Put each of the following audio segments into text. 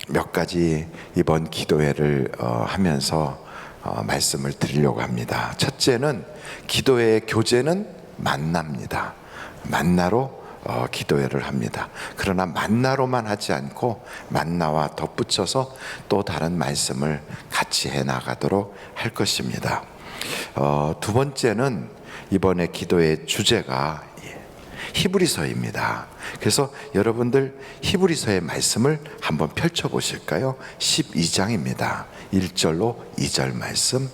몇 가지 이번 기도회를 하면서 말씀을 드리려고 합니다. 첫째는 기도회의 교제는 만나입니다. 만나로 기도회를 합니다. 그러나 만나로만 하지 않고 만나와 덧붙여서 또 다른 말씀을 같이 해나가도록 할 것입니다. 두 번째는 이번에 기도의 주제가 히브리서입니다. 그래서 여러분들 히브리서의 말씀을 한번 펼쳐보실까요? 12장입니다. 1절로 2절 말씀.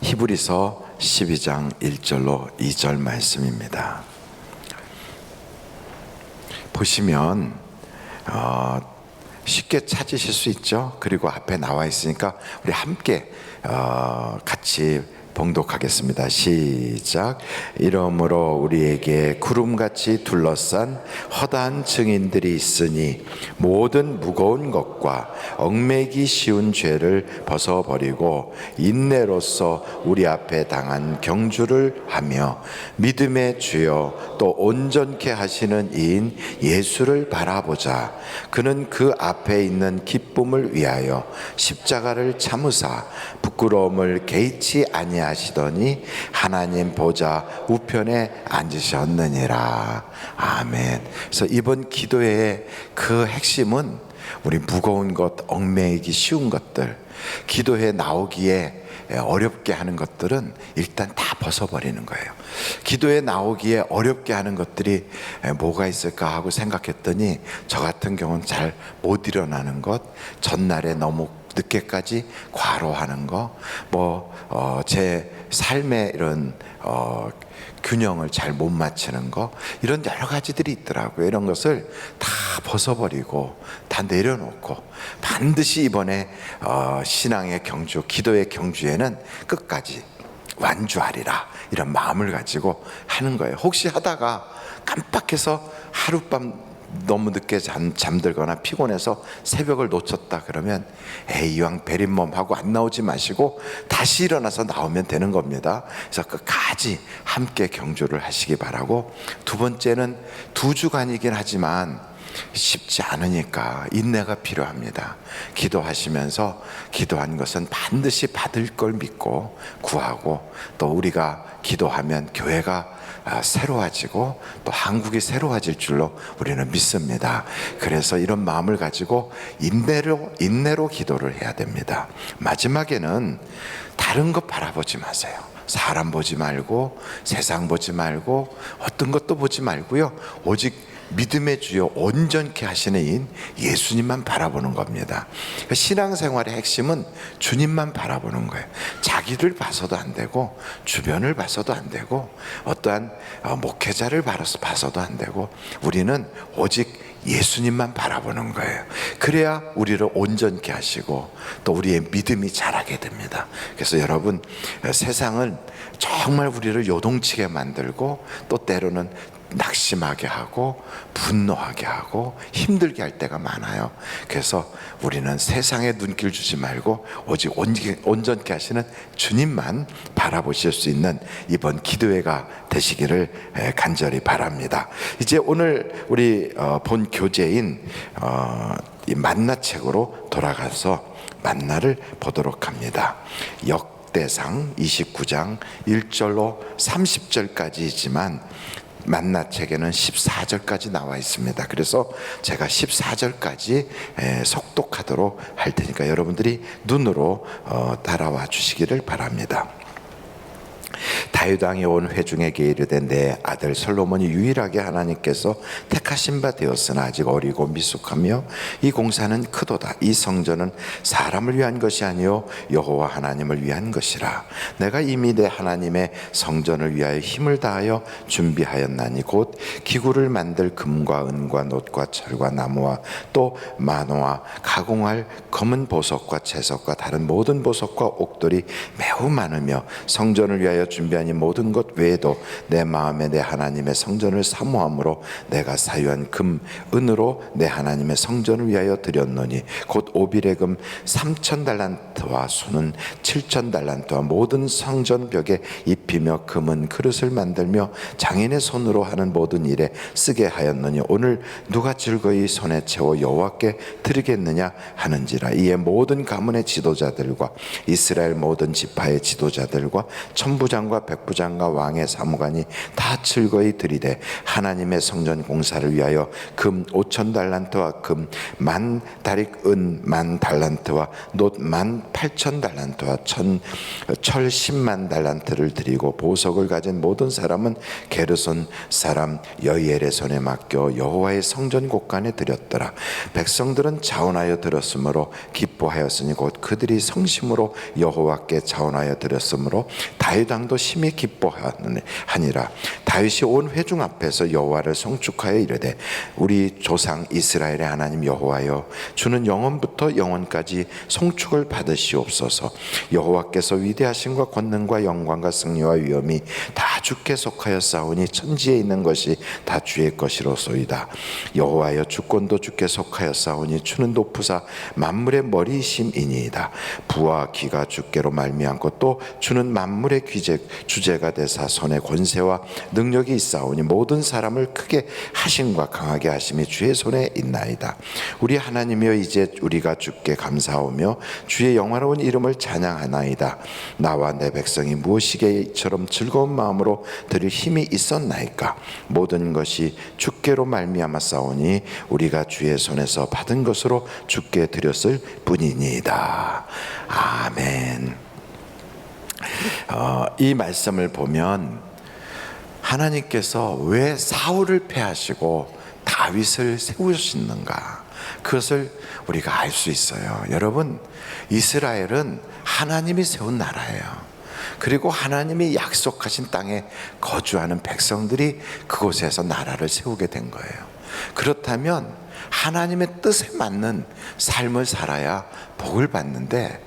히브리서 12장 1절로 2절 말씀입니다. 보시면 쉽게 찾으실 수 있죠. 그리고 앞에 나와 있으니까 우리 함께 같이 봉독하겠습니다. 시작. 이러므로 우리에게 구름같이 둘러싼 허다한 증인들이 있으니 모든 무거운 것과 얽매기 쉬운 죄를 벗어버리고 인내로서 우리 앞에 당한 경주를 하며 믿음의 주여 또 온전케 하시는 이인 예수를 바라보자. 그는 그 앞에 있는 기쁨을 위하여 십자가를 참으사 부끄러움을 개의치 아니하시더니 하나님 보좌 우편에 앉으셨느니라. 아멘. 그래서 이번 기도회의 그 핵심은 우리 무거운 것, 얽매이기 쉬운 것들, 기도회 나오기에 어렵게 하는 것들은 일단 다 벗어버리는 거예요. 기도에 나오기에 어렵게 하는 것들이 뭐가 있을까 하고 생각했더니 저 같은 경우는 잘 못 일어나는 것, 전날에 너무 늦게까지 과로하는 거, 제 삶의 이런 균형을 잘 못 맞추는 거, 이런 여러 가지들이 있더라고요. 이런 것을 다 벗어버리고 다 내려놓고 반드시 이번에 신앙의 경주, 기도의 경주에는 끝까지 완주하리라, 이런 마음을 가지고 하는 거예요. 혹시 하다가 깜빡해서 하룻밤 너무 늦게 잠들거나 피곤해서 새벽을 놓쳤다 그러면 이왕 베린 몸 하고 안 나오지 마시고 다시 일어나서 나오면 되는 겁니다. 그래서 끝까지 함께 경주를 하시기 바라고, 두 번째는 2주간이긴 하지만 쉽지 않으니까 인내가 필요합니다. 기도하시면서 기도한 것은 반드시 받을 걸 믿고 구하고, 또 우리가 기도하면 교회가 새로워지고 또 한국이 새로워질 줄로 우리는 믿습니다. 그래서 이런 마음을 가지고 인내로 기도를 해야 됩니다. 마지막에는 다른 것 바라보지 마세요. 사람 보지 말고 세상 보지 말고 어떤 것도 보지 말고요, 오직 믿음의 주여 온전케 하시는 이인 예수님만 바라보는 겁니다. 신앙생활의 핵심은 주님만 바라보는 거예요. 자기를 봐서도 안 되고 주변을 봐서도 안 되고 어떠한 목회자를 봐서도 안 되고 우리는 오직 예수님만 바라보는 거예요. 그래야 우리를 온전케 하시고 또 우리의 믿음이 자라게 됩니다. 그래서 여러분, 세상은 정말 우리를 요동치게 만들고 또 때로는 낙심하게 하고 분노하게 하고 힘들게 할 때가 많아요. 그래서 우리는 세상에 눈길 주지 말고 오직 온전케 하시는 주님만 바라보실 수 있는 이번 기도회가 되시기를 간절히 바랍니다. 이제 오늘 우리 본 교재인 이 만나책으로 돌아가서 만나를 보도록 합니다. 역대상 29장 1절로 30절까지이지만 만나책에는 14절까지 나와 있습니다. 그래서 제가 14절까지 속독하도록 할 테니까 여러분들이 눈으로 따라와 주시기를 바랍니다. 다윗 왕이 온 회중에게 이르되 내 아들 솔로몬이 유일하게 하나님께서 택하신 바 되었으나 아직 어리고 미숙하며 이 공사는 크도다. 이 성전은 사람을 위한 것이 아니요 여호와 하나님을 위한 것이라. 내가 이미 내 하나님의 성전을 위하여 힘을 다하여 준비하였나니 곧 기구를 만들 금과 은과 놋과 철과 나무와 또 만화와 가공할 검은 보석과 채석과 다른 모든 보석과 옥돌이 매우 많으며 성전을 위하여 준비하여 준비한 이 모든 것 외에도 내 마음에 내 하나님의 성전을 사모함으로 내가 사유한 금 은으로 내 하나님의 성전을 위하여 드렸노니 곧 오빌의 금 3,000달란트와 수는 7,000달란트와 모든 성전 벽에 입히며 금은 그릇을 만들며 장인의 손으로 하는 모든 일에 쓰게 하였노니 오늘 누가 즐거이 손에 채워 여호와께 드리겠느냐 하는지라. 이에 모든 가문의 지도자들과 이스라엘 모든 지파의 지도자들과 천부장과 백부장과 왕의 사무관이 다 즐거이 드리되 하나님의 성전 공사를 위하여 금 5,000달란트와 금 10,000다릭 은 10,000달란트와 놋 18,000달란트와 철 100,000달란트를 드리고 보석을 가진 모든 사람은 게르손 사람 여이엘의 손에 맡겨 여호와의 성전 곳간에 드렸더라. 백성들은 자원하여 드렸으므로 기뻐하였으니 곧 그들이 성심으로 여호와께 자원하여 드렸으므로 다윗 왕도 심히 기뻐하니라. 다윗이 온 회중 앞에서 여호와를 송축하여 이르되 우리 조상 이스라엘의 하나님 여호와여 주는 영원부터 영원까지 송축을 받으시옵소서. 여호와께서 위대하심과 권능과 영광과 승리와 위엄이 다 주께 속하여 싸우니 천지에 있는 것이 다 주의 것이로소이다. 여호와여 주권도 주께 속하여 싸우니 주는 높으사 만물의 머리이심이니이다. 부와 기가 주께로 말미암고 또 주는 만물의 주제가 되사 손에 권세와 능력이 있사오니 모든 사람을 크게 하심과 강하게 하심이 주의 손에 있나이다. 우리 하나님이여 이제 우리가 주께 감사하며 주의 영화로운 이름을 찬양하나이다. 나와 내 백성이 무엇이게처럼 즐거운 마음으로 드릴 힘이 있었나이까. 모든 것이 주께로 말미암아 싸우니 우리가 주의 손에서 받은 것으로 주께 드렸을 뿐이니이다. 아멘. 이 말씀을 보면 하나님께서 왜 사울을 패하시고 다윗을 세우셨는가, 그것을 우리가 알 수 있어요. 여러분, 이스라엘은 하나님이 세운 나라예요. 그리고 하나님이 약속하신 땅에 거주하는 백성들이 그곳에서 나라를 세우게 된 거예요. 그렇다면 하나님의 뜻에 맞는 삶을 살아야 복을 받는데,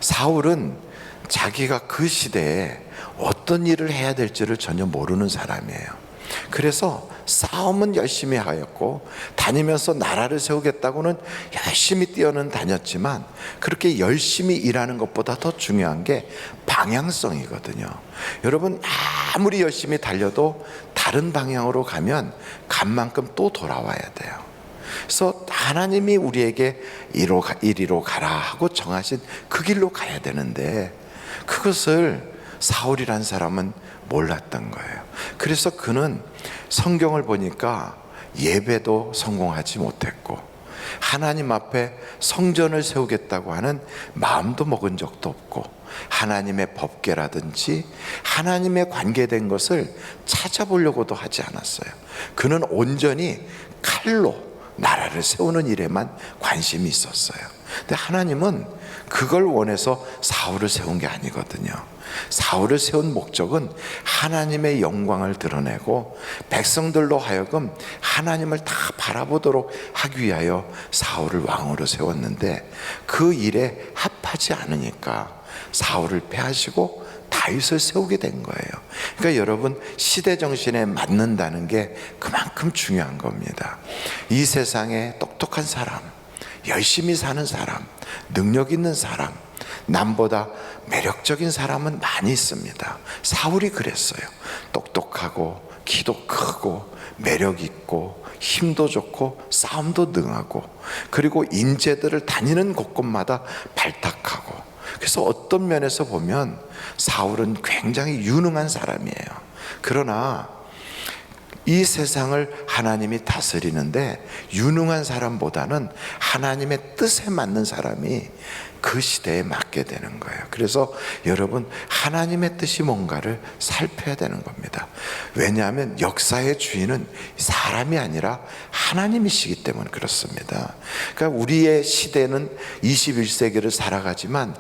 사울은 자기가 그 시대에 어떤 일을 해야 될지를 전혀 모르는 사람이에요. 그래서 싸움은 열심히 하였고 다니면서 나라를 세우겠다고는 열심히 뛰어는 다녔지만 그렇게 열심히 일하는 것보다 더 중요한 게 방향성이거든요. 여러분, 아무리 열심히 달려도 다른 방향으로 가면 간 만큼 또 돌아와야 돼요. 그래서 하나님이 우리에게 이리로 가라 하고 정하신 그 길로 가야 되는데 그것을 사울이란 사람은 몰랐던 거예요. 그래서 그는 성경을 보니까 예배도 성공하지 못했고 하나님 앞에 성전을 세우겠다고 하는 마음도 먹은 적도 없고 하나님의 법궤라든지 하나님의 관계된 것을 찾아보려고도 하지 않았어요. 그는 온전히 칼로 나라를 세우는 일에만 관심이 있었어요. 근데 하나님은 그걸 원해서 사울을 세운 게 아니거든요. 사울을 세운 목적은 하나님의 영광을 드러내고 백성들로 하여금 하나님을 다 바라보도록 하기 위하여 사울을 왕으로 세웠는데 그 일에 합하지 않으니까 사울을 패하시고 다윗을 세우게 된 거예요. 그러니까 여러분, 시대 정신에 맞는다는 게 그만큼 중요한 겁니다. 이 세상에 똑똑한 사람, 열심히 사는 사람, 능력 있는 사람, 남보다 매력적인 사람은 많이 있습니다. 사울이 그랬어요. 똑똑하고 기도 크고 매력 있고 힘도 좋고 싸움도 능하고 그리고 인재들을 다니는 곳곳마다 발탁하고, 그래서 어떤 면에서 보면 사울은 굉장히 유능한 사람이에요. 그러나 이 세상을 하나님이 다스리는데 유능한 사람보다는 하나님의 뜻에 맞는 사람이 그 시대에 맞게 되는 거예요. 그래서 여러분, 하나님의 뜻이 뭔가를 살펴야 되는 겁니다. 왜냐하면 역사의 주인은 사람이 아니라 하나님이시기 때문에 그렇습니다. 그러니까 우리의 시대는 21세기를 살아가지만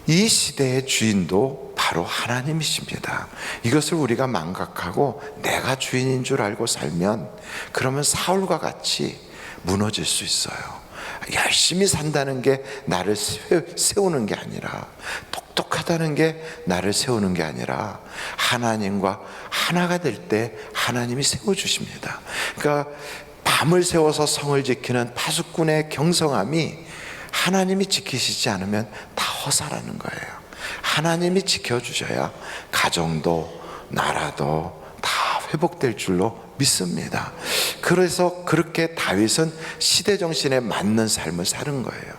이 시대의 주인도 바로 하나님이십니다. 이것을 우리가 망각하고 내가 주인인 줄 알고 살면 그러면 사울과 같이 무너질 수 있어요. 열심히 산다는 게 나를 세우는 게 아니라, 똑똑하다는 게 나를 세우는 게 아니라 하나님과 하나가 될 때 하나님이 세워주십니다. 그러니까 밤을 새워서 성을 지키는 파수꾼의 경성함이 하나님이 지키시지 않으면 다 허사라는 거예요. 하나님이 지켜주셔야 가정도 나라도 다 회복될 줄로 믿습니다. 그래서 그렇게 다윗은 시대정신에 맞는 삶을 사는 거예요.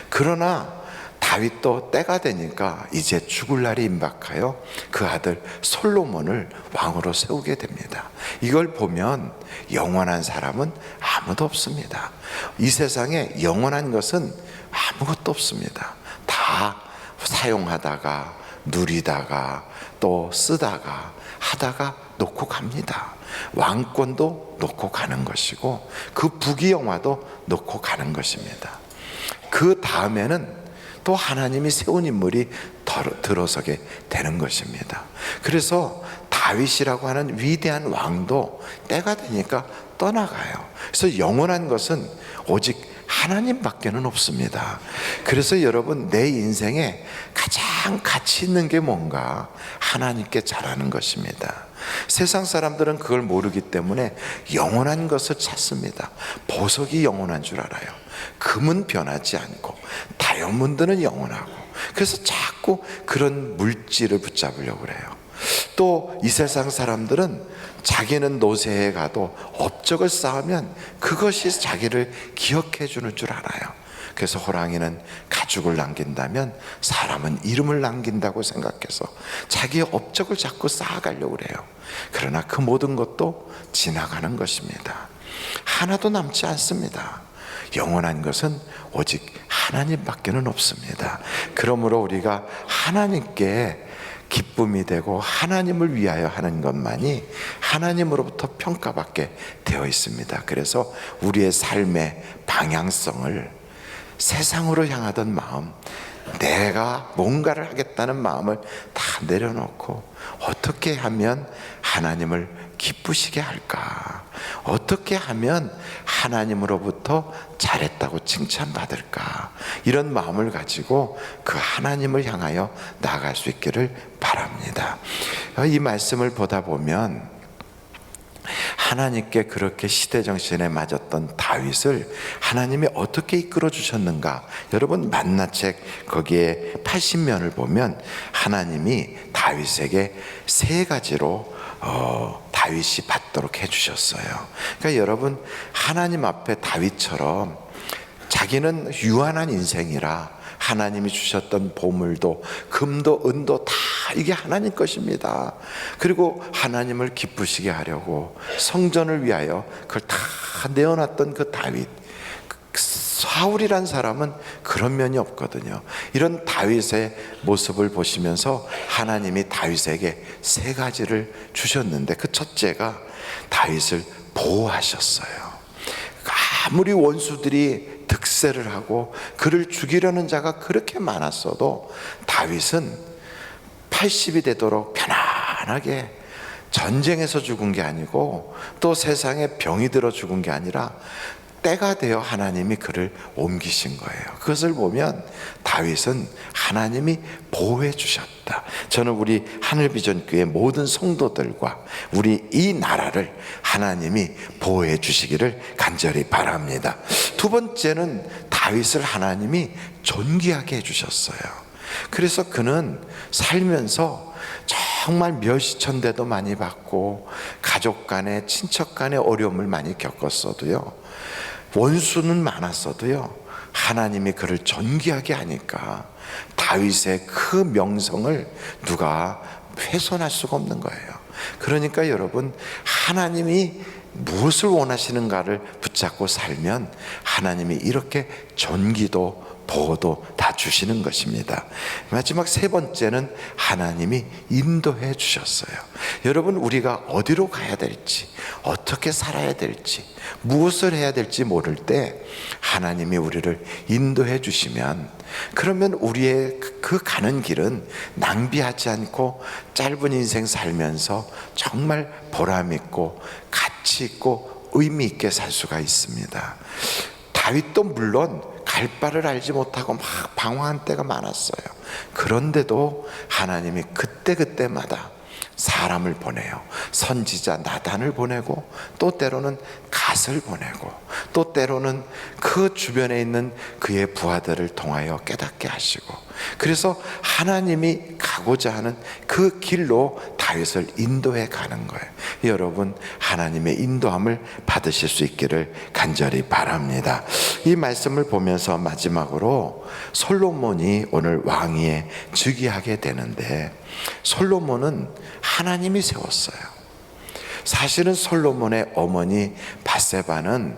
그러나 다윗도 때가 되니까 이제 죽을 날이 임박하여 그 아들 솔로몬을 왕으로 세우게 됩니다. 이걸 보면 영원한 사람은 아무도 없습니다. 이 세상에 영원한 것은 아무것도 없습니다. 다 사용하다가 누리다가 또 쓰다가 하다가 놓고 갑니다. 왕권도 놓고 가는 것이고 그 부귀영화도 놓고 가는 것입니다. 그 다음에는 또 하나님이 세운 인물이 들어서게 되는 것입니다. 그래서 다윗이라고 하는 위대한 왕도 때가 되니까 떠나가요. 그래서 영원한 것은 오직 하나님밖에는 없습니다. 그래서 여러분, 내 인생에 가장 가치 있는 게 뭔가? 하나님께 잘하는 것입니다. 세상 사람들은 그걸 모르기 때문에 영원한 것을 찾습니다. 보석이 영원한 줄 알아요. 금은 변하지 않고 다이아몬드는 영원하고, 그래서 자꾸 그런 물질을 붙잡으려고 그래요. 또 이 세상 사람들은 자기는 노새에 가도 업적을 쌓으면 그것이 자기를 기억해 주는 줄 알아요. 그래서 호랑이는 가죽을 남긴다면 사람은 이름을 남긴다고 생각해서 자기의 업적을 자꾸 쌓아가려고 그래요. 그러나 그 모든 것도 지나가는 것입니다. 하나도 남지 않습니다. 영원한 것은 오직 하나님밖에는 없습니다. 그러므로 우리가 하나님께 기쁨이 되고 하나님을 위하여 하는 것만이 하나님으로부터 평가받게 되어 있습니다. 그래서 우리의 삶의 방향성을 세상으로 향하던 마음, 내가 뭔가를 하겠다는 마음을 다 내려놓고 어떻게 하면 하나님을 기쁘시게 할까? 어떻게 하면 하나님으로부터 잘했다고 칭찬받을까? 이런 마음을 가지고 그 하나님을 향하여 나아갈 수 있기를 바랍니다. 이 말씀을 보다 보면 하나님께 그렇게 시대정신에 맞았던 다윗을 하나님이 어떻게 이끌어 주셨는가? 여러분, 만나책 거기에 80면을 보면 하나님이 다윗에게 세 가지로 다윗이 받도록 해주셨어요. 그러니까 여러분, 하나님 앞에 다윗처럼 자기는 유한한 인생이라 하나님이 주셨던 보물도 금도 은도 다 이게 하나님 것입니다. 그리고 하나님을 기쁘시게 하려고 성전을 위하여 그걸 다 내어놨던 그 다윗, 사울이란 사람은 그런 면이 없거든요. 이런 다윗의 모습을 보시면서 하나님이 다윗에게 세 가지를 주셨는데 그 첫째가 다윗을 보호하셨어요. 아무리 원수들이 득세를 하고 그를 죽이려는 자가 그렇게 많았어도 다윗은 80이 되도록 편안하게, 전쟁에서 죽은 게 아니고 또 세상에 병이 들어 죽은 게 아니라 때가 되어 하나님이 그를 옮기신 거예요. 그것을 보면 다윗은 하나님이 보호해 주셨다. 저는 우리 하늘비전교회 모든 성도들과 우리 이 나라를 하나님이 보호해 주시기를 간절히 바랍니다. 두 번째는 다윗을 하나님이 존귀하게 해주셨어요. 그래서 그는 살면서 정말 멸시천대도 많이 받고 가족 간에 친척 간에 어려움을 많이 겪었어도요, 원수는 많았어도요, 하나님이 그를 존귀하게 하니까 다윗의 그 명성을 누가 훼손할 수가 없는 거예요. 그러니까 여러분, 하나님이 무엇을 원하시는가를 붙잡고 살면 하나님이 이렇게 존귀도 보호도 다 주시는 것입니다. 마지막 세 번째는 하나님이 인도해 주셨어요. 여러분, 우리가 어디로 가야 될지, 어떻게 살아야 될지, 무엇을 해야 될지 모를 때 하나님이 우리를 인도해 주시면, 그러면 우리의 그 가는 길은 낭비하지 않고 짧은 인생 살면서 정말 보람 있고 가치 있고 의미 있게 살 수가 있습니다. 다윗도 물론 갈 바를 알지 못하고 막 방황한 때가 많았어요. 그런데도 하나님이 그때그때마다 사람을 보내요. 선지자 나단을 보내고, 또 때로는 갓을 보내고, 또 때로는 그 주변에 있는 그의 부하들을 통하여 깨닫게 하시고, 그래서 하나님이 가고자 하는 그 길로 다윗을 인도해 가는 거예요. 여러분, 하나님의 인도함을 받으실 수 있기를 간절히 바랍니다. 이 말씀을 보면서 마지막으로 솔로몬이 오늘 왕위에 즉위하게 되는데, 솔로몬은 하나님이 세웠어요. 사실은 솔로몬의 어머니 밧세바는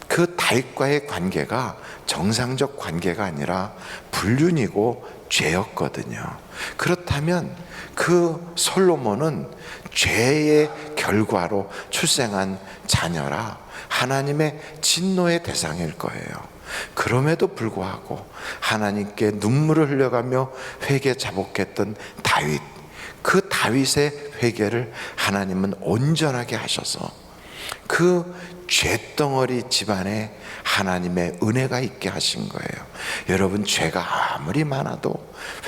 그 다윗과의 관계가 정상적 관계가 아니라 불륜이고 죄였거든요. 그렇다면 그 솔로몬은 죄의 결과로 출생한 자녀라 하나님의 진노의 대상일 거예요. 그럼에도 불구하고 하나님께 눈물을 흘려가며 회개 자복했던 다윗, 그 다윗의 회개를 하나님은 온전하게 하셔서 그 죄덩어리 집안에 하나님의 은혜가 있게 하신 거예요. 여러분, 죄가 아무리 많아도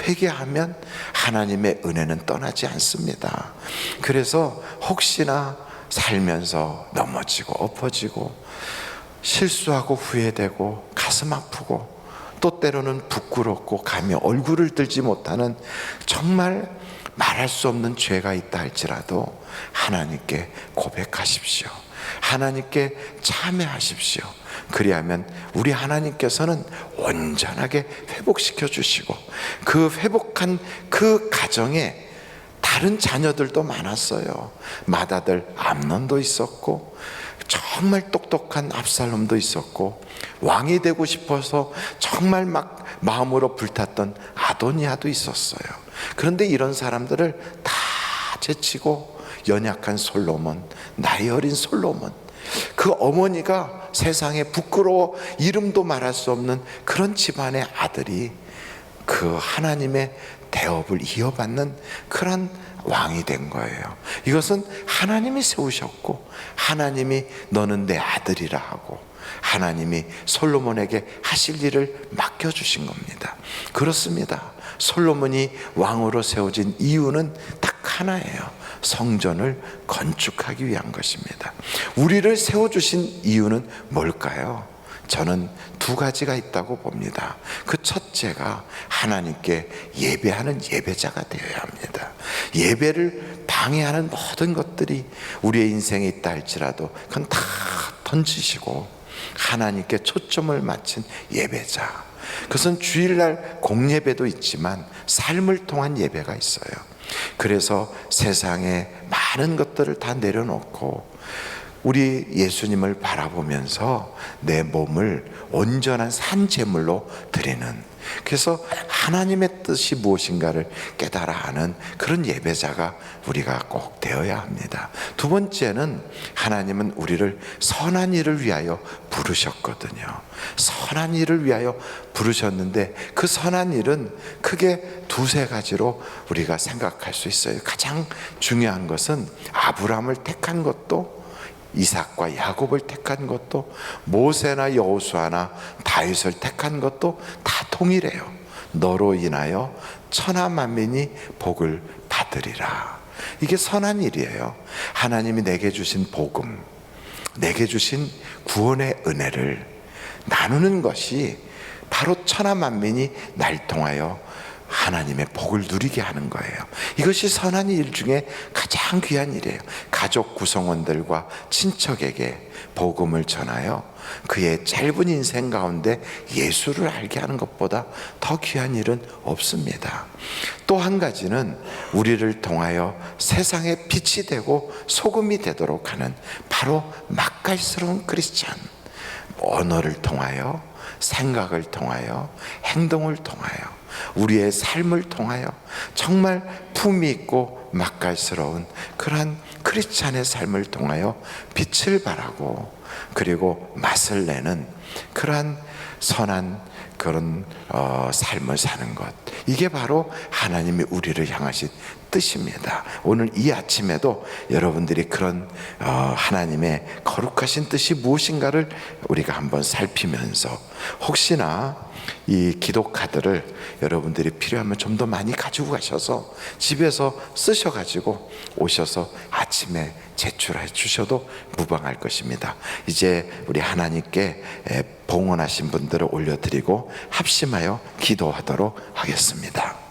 회개하면 하나님의 은혜는 떠나지 않습니다. 그래서 혹시나 살면서 넘어지고 엎어지고 실수하고 후회되고 가슴 아프고 또 때로는 부끄럽고 가며 얼굴을 들지 못하는 정말 말할 수 없는 죄가 있다 할지라도 하나님께 고백하십시오. 하나님께 참회하십시오. 그리하면 우리 하나님께서는 온전하게 회복시켜 주시고, 그 회복한 그 가정에 다른 자녀들도 많았어요. 맏아들 암논도 있었고, 정말 똑똑한 압살롬도 있었고, 왕이 되고 싶어서 정말 막 마음으로 불탔던 아도니아도 있었어요. 그런데 이런 사람들을 다 제치고 연약한 솔로몬, 나이 어린 솔로몬, 그 어머니가 세상에 부끄러워 이름도 말할 수 없는 그런 집안의 아들이 그 하나님의 대업을 이어받는 그런 왕이 된 거예요. 이것은 하나님이 세우셨고, 하나님이 너는 내 아들이라 하고 하나님이 솔로몬에게 하실 일을 맡겨주신 겁니다. 그렇습니다. 솔로몬이 왕으로 세워진 이유는 딱 하나예요. 성전을 건축하기 위한 것입니다. 우리를 세워주신 이유는 뭘까요? 저는 두 가지가 있다고 봅니다. 그 첫째가 하나님께 예배하는 예배자가 되어야 합니다. 예배를 방해하는 모든 것들이 우리의 인생에 있다 할지라도 그건 다 던지시고 하나님께 초점을 맞춘 예배자, 그것은 주일날 공예배도 있지만 삶을 통한 예배가 있어요. 그래서 세상에 많은 것들을 다 내려놓고 우리 예수님을 바라보면서 내 몸을 온전한 산제물로 드리는, 그래서 하나님의 뜻이 무엇인가를 깨달아 하는 그런 예배자가 우리가 꼭 되어야 합니다. 두 번째는 하나님은 우리를 선한 일을 위하여 부르셨거든요. 선한 일을 위하여 부르셨는데 그 선한 일은 크게 두세 가지로 우리가 생각할 수 있어요. 가장 중요한 것은 아브라함을 택한 것도, 이삭과 야곱을 택한 것도, 모세나 여호수아나 다윗을 택한 것도 다 동일해요. 너로 인하여 천하 만민이 복을 받으리라. 이게 선한 일이에요. 하나님이 내게 주신 복음, 내게 주신 구원의 은혜를 나누는 것이 바로 천하 만민이 날 통하여 하나님의 복을 누리게 하는 거예요. 이것이 선한 일 중에 가장 귀한 일이에요. 가족 구성원들과 친척에게 복음을 전하여 그의 짧은 인생 가운데 예수를 알게 하는 것보다 더 귀한 일은 없습니다. 또 한 가지는 우리를 통하여 세상에 빛이 되고 소금이 되도록 하는 바로 맛깔스러운 크리스찬, 언어를 통하여, 생각을 통하여, 행동을 통하여, 우리의 삶을 통하여 정말 품위 있고 맛깔스러운 그러한 크리스찬의 삶을 통하여 빛을 발하고, 그리고 맛을 내는 그러한 선한 그런 삶을 사는 것, 이게 바로 하나님이 우리를 향하신 뜻입니다. 오늘 이 아침에도 여러분들이 그런 하나님의 거룩하신 뜻이 무엇인가를 우리가 한번 살피면서, 혹시나 이 기도 카드를 여러분들이 필요하면 좀 더 많이 가지고 가셔서 집에서 쓰셔가지고 오셔서 아침에 제출해 주셔도 무방할 것입니다. 이제 우리 하나님께 봉헌하신 분들을 올려드리고 합심하여 기도하도록 하겠습니다.